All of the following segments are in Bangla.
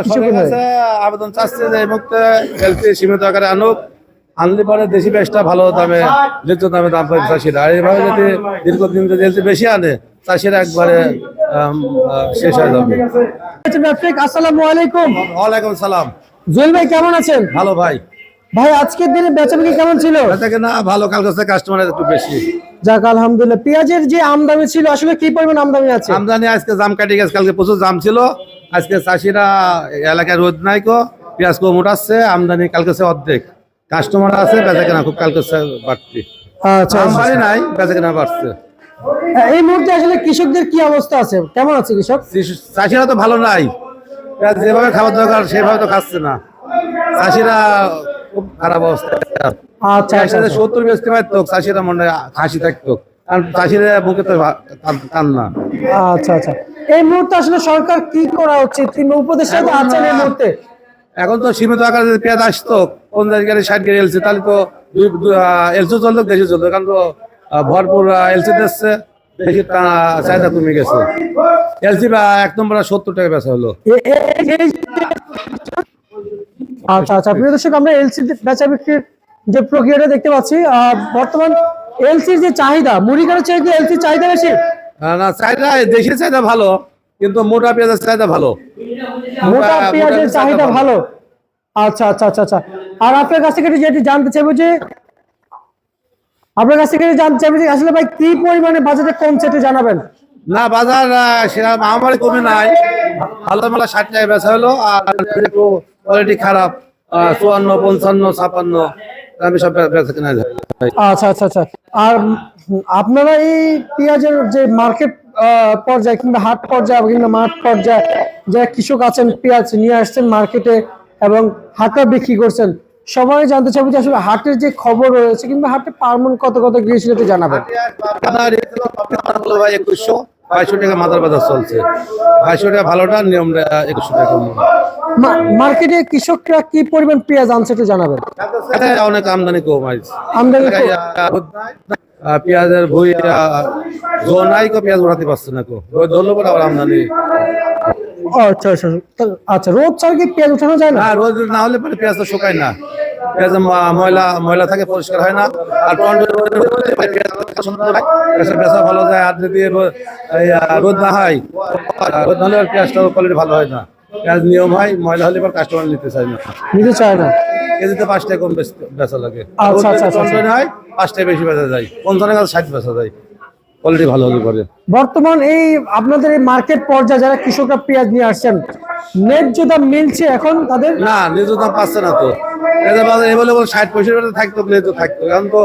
কৃষকের কাছে আবেদন চাচ্ছে যে এই মুহূর্তে এলসি সীমিত আকারে আনলে পরে দেশি পেঁয়াজটা ভালো দামে ন্যায্য দামে দাম পাবে চাষিরা। আর এইভাবে যদি দীর্ঘদিন যদি এলসি বেশি আনে চাষিরা একবারে শেষ হয়ে যাবে। ব্যবসায়িক আসসালামু আলাইকুম। ওয়ালাইকুম সালাম। জুয়েল ভাই কেমন আছেন? ভালো ভাই। ভাই আজকের দিনে বেচাবিক্রি কেমন ছিল? না ভালো, কাল কাছে কাস্টমার একটু বেশি। যাক আলহামদুলিল্লাহ। পেঁয়াজের যে আমদানি ছিল আসলে কি পরিমাণ আমদানি আছে? আমদানি আজকে জাম কাটি গেছে, কালকে প্রচুর জাম ছিল। আজকে চাষিরা এলাকায় রোদ নাই কো, পেঁয়াজ কম উঠাচ্ছে, আমদানি কালকে অর্ধেক। কাস্টমার আছে, বেচা কেনা খুব কালকে বাড়তি। আচ্ছা আমদানি নাই, বেচা কেনা বাড়ছে। এই মুহূর্তে আসলে কৃষকদের কি অবস্থা আছে, কেমন আছে কৃষক? চাষিরা তো ভালো নাই, পেঁয়াজ যেভাবে খাবার দরকার সেভাবে তো খাচ্ছে না। চাষিরা খুব খারাপ অবস্থা। আচ্ছা 70 বেচতে পারতো, চাষিরা মনে হাসি থাকতো, কারণ চাষিরা বুকে তো কান্না। আচ্ছা আচ্ছা, এই মুহূর্তে আসলে সরকার কি করা উচিত কিংবা উপদেষ্টা তো আছেন এই মুহূর্তে? এখন তো সীমিত আকারে যদি পেঁয়াজ আসতো 50 গাড়ি 60 গাড়ি এলসি, তাহলে তো এলসি চলতো, দেশে চলতো। এখন তো ভরপুর এলসি দিচ্ছে, দেশের চাহিদা কমে গেছে। এলসি বা 1 নম্বর 70 টাকা বেচা হলো। আচ্ছা আচ্ছা, প্রিয় দর্শক, আমরা এলসি বেচা বিক্রির যে প্রক্রিয়াটা দেখতে পাচ্ছি, বর্তমান এলসির যে চাহিদা, মুড়িঘাটের চাহিদা এলসির চাহিদা বেশি না? চাহিদা দেশের চাহিদা ভালো, কিন্তু মোটা পেঁয়াজের চাহিদা ভালো। মোটা পেঁয়াজের চাহিদা ভালো। আচ্ছা আচ্ছা আচ্ছা আচ্ছা। আর আপনার কাছ থেকে যেটি জানতে চাইবো যে আসলে ভাই কি পরিমাণে বাজারে কমছে একটু জানাবেন। না বাজার সেরকম আমারই কমে নাই, ভালো মালা 60 টাকা বেচা হলো। আর একটু কোয়ালিটি খারাপ 54, 55, 56 আমি সব বেচা কেনা যায়। আচ্ছা আচ্ছা আচ্ছা। আর আপনারা এই পেঁয়াজের যে মার্কেট পর্যায়ে কিংবা হাট পর্যায়ে কিংবা মাঠ পর্যায়ে যারা কৃষক আছেন, পেঁয়াজ নিয়ে আসছেন মার্কেটে এবং হাটে বিক্রি করছেন, সবাই জানতে চাইবো যে আসলে হাটের যে খবর রয়েছে কিংবা হাটে পারমন কত গিয়েছিল একটু জানাবেন। ভাই 2122 টাকা মাদার বাজার চলছে, 22 টাকা ভালোটা, নিয়মটা 21 টাকা। মার্কেটে কৃষকরা কি পরিমাণ পেঁয়াজ আনছে একটু জানাবেন। অনেক আমদানি কম আছে, আমদানি পেঁয়াজের ভুই জোর নাই কো, পেঁয়াজ উঠাতে পারছে না কো, ধরলো পরে আবার আমদানি। আচ্ছা আচ্ছা আচ্ছা, রোদ ছাড়া কি পেঁয়াজ উঠানো যায় না? রোদ না হলে পরে পেঁয়াজ তো শুকায় না, পেঁয়াজ ময়লা থাকে, পরিষ্কার হয় না। আর বেচা ভালো যায়। আর যদি রোদ না হয়, রোদ না হলে পেঁয়াজটা কোয়ালিটি ভালো হয় না। পেঁয়াজ নিয়ম হয়, ময়লা হলে পর কাস্টমার নিতে চায় না। কেজিতে 5 টাকা কম বেচা লাগে। আচ্ছা আচ্ছা আচ্ছা, হয় 5 টাকা বেশি বেচা যায়, 50 টাকা 60 বেচা যায়, কোয়ালিটি ভালো হলে পরে। বর্তমান এই আপনাদের এই মার্কেট পর্যায়ে যারা কৃষকরা পেঁয়াজ নিয়ে আসছেন, ন্যায্য দাম মিলছে এখন তাদের? না, ন্যায্য দাম পাচ্ছে না তো। 60-65 থাকতো, ন্যায্য থাকতো। এখন তো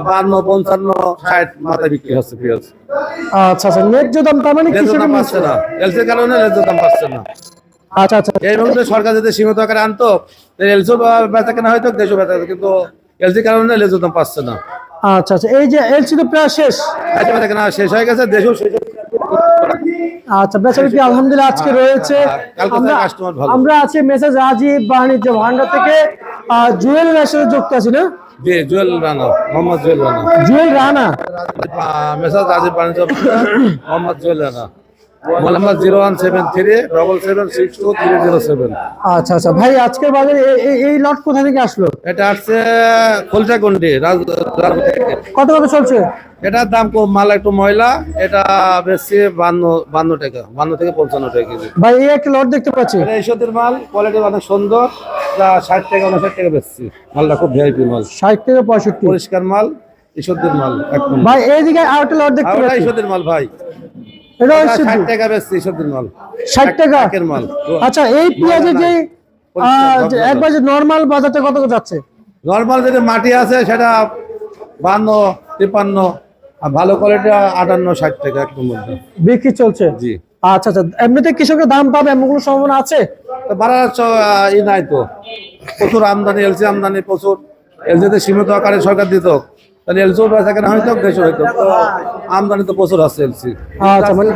52, 55, 60 মাথায় বিক্রি হচ্ছে পেঁয়াজ। আচ্ছা আচ্ছা, ন্যায্য দাম তার মানে ন্যায্য দাম পাচ্ছে না, এলসির কারণে ন্যায্য দাম পাচ্ছে না। আচ্ছা আচ্ছা, এই মুহূর্তে সরকার যদি সীমিত আকারে আনতো, এলসি বেচা কেনা হয়তো, দেশও বেচা, কিন্তু এলসির কারণে ন্যায্য দাম পাচ্ছে না। আচ্ছা আচ্ছা, এই যে এলসি তো প্রায় শেষ, বেচা কেনা শেষ হয়ে গেছে, দেশও শেষ। আচ্ছা, বেচা বিক্রি আলহামদুলিল্লাহ আজকে রয়েছে। আমরা আছি মেসেজ রাজীব বাণিজ্য ভান্ডার থেকে জুয়েল রাশিদ যুক্ত আছি না? জি, জুয়েল রানা, মোহাম্মদ জুয়েল রানা। জুয়েল রানা, মেসেজ রাজীব বাণিজ্য মোহাম্মদ জুয়েল রানা। Mobile number 01773662307। আচ্ছা আচ্ছা ভাই, আজকের বাজারে এই লট কোথা থেকে আসলো? এটা আসছে খোলচাকুন্ডি। কত চলছে? এটার দাম কম, মাল একটু ময়লা। এটা বেশি 52 টাকা, 52 থেকে 55 টাকা কেজি। ভাই এই একটা লট দেখতে পাচ্ছি, এইসবের মাল, কোয়ালিটি অনেক সুন্দর, যা 60 টাকা 59 টাকা বেচছি। মালটা খুব ভিআইপি মাল, 60 থেকে 65 পরিষ্কার মাল, এইসবের মাল একদম। ভাই এইদিকে আর একটা লট দেখতে পাচ্ছি, এইসবের মাল ভাই, এটা 60 টাকা বেচছি, এইসবের মাল 60 টাকা মাল। আচ্ছা, এই পেঁয়াজের যে একবার যে নরমাল বাজারটা কত যাচ্ছে? নরমাল যেটা মাটি আছে সেটা 52, 53, আর ভালো কোয়ালিটি 58, 60 টাকা একদম মধ্যে বিক্রি চলছে। জি। আচ্ছা আচ্ছা, এমনিতে কৃষকের দাম পাবে এমন কোনো সম্ভাবনা আছে? তো বাড়ার নাই তো, প্রচুর আমদানি, এলসি আমদানি প্রচুর। এলসিতে সীমিত আকারে সরকার দিত, তাহলে এলসিও বেচা কেনা হয়তো, দেশ হইতো। তো আমদানি তো প্রচুর আছে এলসি। আচ্ছা, মানে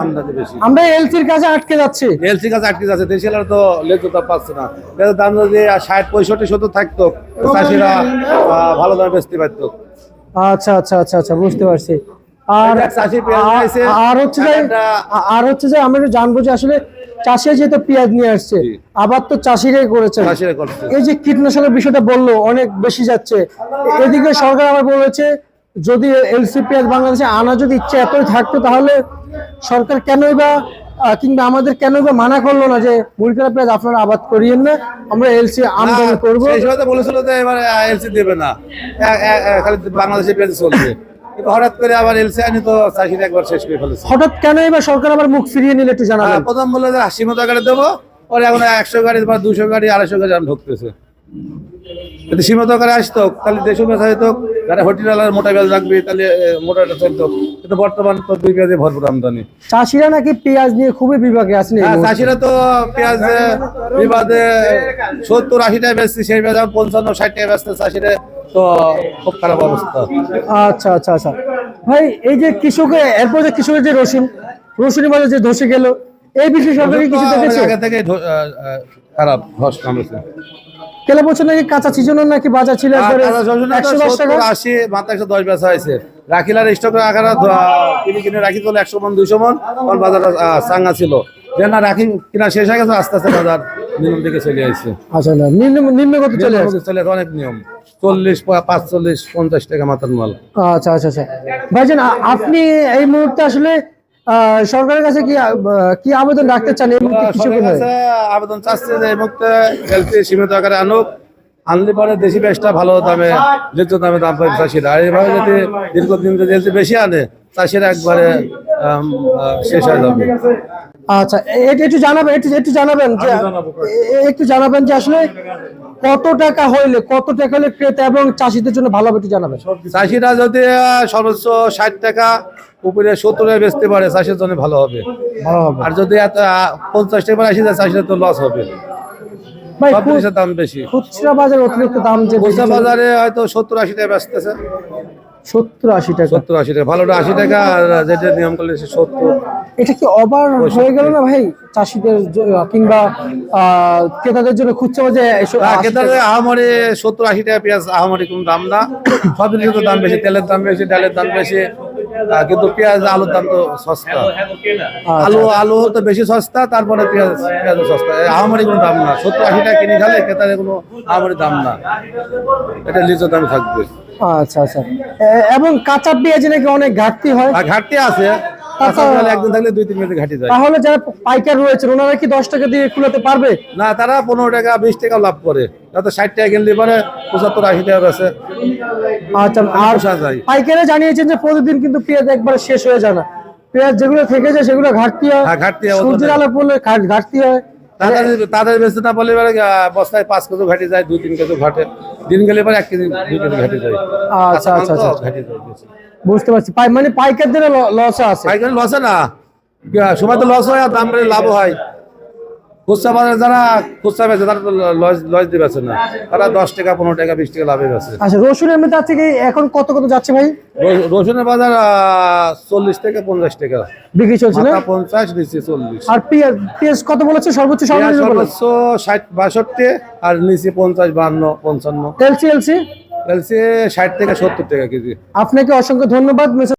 আমদানি বেশি, আমরা এলসির কাছে আটকে যাচ্ছি। এলসির কাছে আটকে যাচ্ছে, দেশের তো লেজুতা পাচ্ছে না। দাম যদি 60, 65, 70 থাকতো, চাষিরা ভালো দামে বেচতে পারতো। আচ্ছা আচ্ছা আচ্ছা আচ্ছা, বুঝতে পারছি। আর চাষি হচ্ছে যে আমরা একটু জানবো যে আসলে চাষিরা যেহেতু পেঁয়াজ নিয়ে আসছে, জি। আবার তো চাষিরাই করেছে। চাষিরা করছে। এই যে কীটনাশকের বিষয়টা বললো অনেক বেশি যাচ্ছে, এদিকে সরকার আবার বলেছে যদি এলসি পেঁয়াজ বাংলাদেশে আনা যদি ইচ্ছে এতই থাকতো তাহলে সরকার কেনই বা কিংবা আমাদের কেনই বা মানা করলো না যে মুড়িকাটা পেঁয়াজ আপনারা আবাদ করিয়েন না, আমরা এলসি আমদানি করবো। সেই সময় তো বলেছিল যে এবার এলসি দেবে না, খালি বাংলাদেশে পেঁয়াজ চলবে। কিন্তু হঠাৎ করে আবার এলসি আনি তো চাষিরা একবার শেষ করে ফেলেছে। হঠাৎ কেনই বা সরকার আবার মুখ ফিরিয়ে নিলে একটু জানাবেন। প্রথম বললো যে 80 মতো গাড়ি দেবো, পরে এখন 100 গাড়ি বা 200 গাড়ি 250 গাড়ি আমি ঢুকতেছে। যদি সীমিত আকারে আসতো তাহলে দেশ বেচা হইতো, যারা হোটেল মোটা পেঁয়াজ রাখবে তাহলে মোটাটা চলতো। কিন্তু বর্তমান তো দুই পেঁয়াজে ভরপুর আমদানি। চাষিরা নাকি পেঁয়াজ নিয়ে খুবই বিভাগে আছেন এই মুহূর্তে। চাষিরা তো পেঁয়াজ বিবাদে 70-80 টাকা বেচছে, সেই পেঁয়াজ 55-60 টাকা বেচতে চাষিরা, তো খুব খারাপ অবস্থা। আচ্ছা আচ্ছা আচ্ছা ভাই, এই যে কৃষকের এরপর যে কৃষকের যে রসুনি বাজার যে ধসে গেল, এই বিষয়ে সরকারি কিছু দেখেছে? আগে থেকে খারাপ ধস নামেছে। কেলা বছর নাকি কাঁচা সিজনের নাকি বাজার ছিল একবারে 110 টাকা। 80 মাত্র 110 বেচা হয়েছে। রাখিলার স্টক রাখারা কিনে রাখি চলে 100 মন 200 মন, তখন বাজারটা চাঙ্গা ছিল। যে না রাখি কিনা শেষ হয়ে গেছে, আস্তে আস্তে বাজার নিম্ন দিকে চলে আসছে। আচ্ছা না, নিম্নগত চলে আসছে। চলে অনেক নিয়ম 40, 45, 50 টাকা মাথার মাল। আচ্ছা আচ্ছা আচ্ছা ভাইজান, আপনি এই মুহূর্তে আসলে সরকারের কাছে কি আবেদন রাখতে চান এই মুহূর্তে কৃষকের সরকারের হয়ে? কাছে আবেদন চাচ্ছে যে এই মুহূর্তে এলসি সীমিত আকারে আনুক, আনলে পরে দেশি পেঁয়াজটা ভালো দামে ন্যায্য দামে দাম পাবে চাষিরা। আর এইভাবে যদি দীর্ঘদিন যদি এলসি বেশি আনে, চাষিরা একবারে শেষ হয়ে যাবে। আচ্ছা একটু জানাবেন যে একটু জানাবেন যে আসলে কত টাকা হলে ক্রেতা এবং চাষিদের জন্য ভালো হবে, একটু জানাবেন। চাষিরা যদি সর্বোচ্চ 60 টাকা উপরে 70 টাকা বেচতে পারে, চাষের জন্য ভালো হবে। ভালো হবে। আর যদি 50 টাকা আসি যায়, চাষিরা তো লস হবে। ভাই সব জিনিসের দাম বেশি। খুচরা বাজার অতিরিক্ত দাম যে খুচরা বাজারে হয়তো 70-80 টাকা বেচতেছে। 70-80 টাকা। 70-80 টাকা, ভালোটা 80 টাকা, আর যেটা নিয়ম করলে 70। এটা কি ওভার হয়ে গেল না ভাই চাষিদের কিংবা ক্রেতাদের জন্য? খুচরা বাজারে ক্রেতাদের আহামরি 70-80 টাকা পেঁয়াজ আহামরি কোনো দাম না। সব জিনিসের তো দাম বেশি, তেলের দাম বেশি, ডালের দাম বেশি, কিন্তু পেঁয়াজ আলুর দাম তো সস্তা। আলু তো বেশি সস্তা, তারপরে পেঁয়াজ সস্তা। আহামরি কোনো দাম না। 70-80 টাকা কিনে খালে ক্রেতাদের কোনো আহামরি দাম না, এটা লিচু দাম থাকবে। আচ্ছা আচ্ছা এবং কাঁচা পেঁয়াজ নাকি অনেক ঘাটতি হয়। আর ঘাটতি আছে, কাঁচা পেঁয়াজ একদিন থাকলে 2-3 মেয়াদে ঘাটি যায়। তাহলে যারা পাইকার রয়েছে ওনারা কি 10 টাকা দিয়ে কুলাতে পারবে? না, তারা 15 টাকা 20 টাকা লাভ করে, যাতে 60 টাকা কিনলে পারে 75-80 টাকা বেচে। আচ্ছা, আর যায়। পাইকারে জানিয়েছেন যে প্রতিদিন কিন্তু পেঁয়াজ একবারে শেষ হয়ে যায় না, পেঁয়াজ যেগুলো থেকে যায় সেগুলো ঘাটতি হয়। ঘাটতি হয়, সূর্যের আলো পড়লে ঘাটতি হয়। তাদের বেচতে না বলে এবারে বস্তায় 5 কেজি ঘাটি যায়, 2-3 কেজি ঘাটে, দিন গেলে পরে 1 কেজি 2 কেজি ঘাটি যায়। আচ্ছা আচ্ছা আচ্ছা ঘাটি যায় বেশি। বুঝতে পারছি। মানে পাইকারদের লস আছে। পাইকারি লসে না, সময় তো লস হয় আর দাম বেড়ে লাভ হয়। খুচরা বাজারে যারা খুচরা বেচে তারা তো লস দিয়ে বেচে না, তারা 10 টাকা 15 টাকা 20 টাকা লাভে বেচে। আচ্ছা, রসুন এমনি তার থেকে এখন কত যাচ্ছে ভাই? রসুনের বাজার 40 থেকে 50 টাকা বিক্রি চলছে না? 50 নিচে 40। আর পেঁয়াজ কত বলেছে সর্বোচ্চ? সর্বোচ্চ 60-62 আর নিচে 50-52-55। এলসি এলসি 60 থেকে 70 টাকা কেজি। আপনাকে অসংখ্য ধন্যবাদ।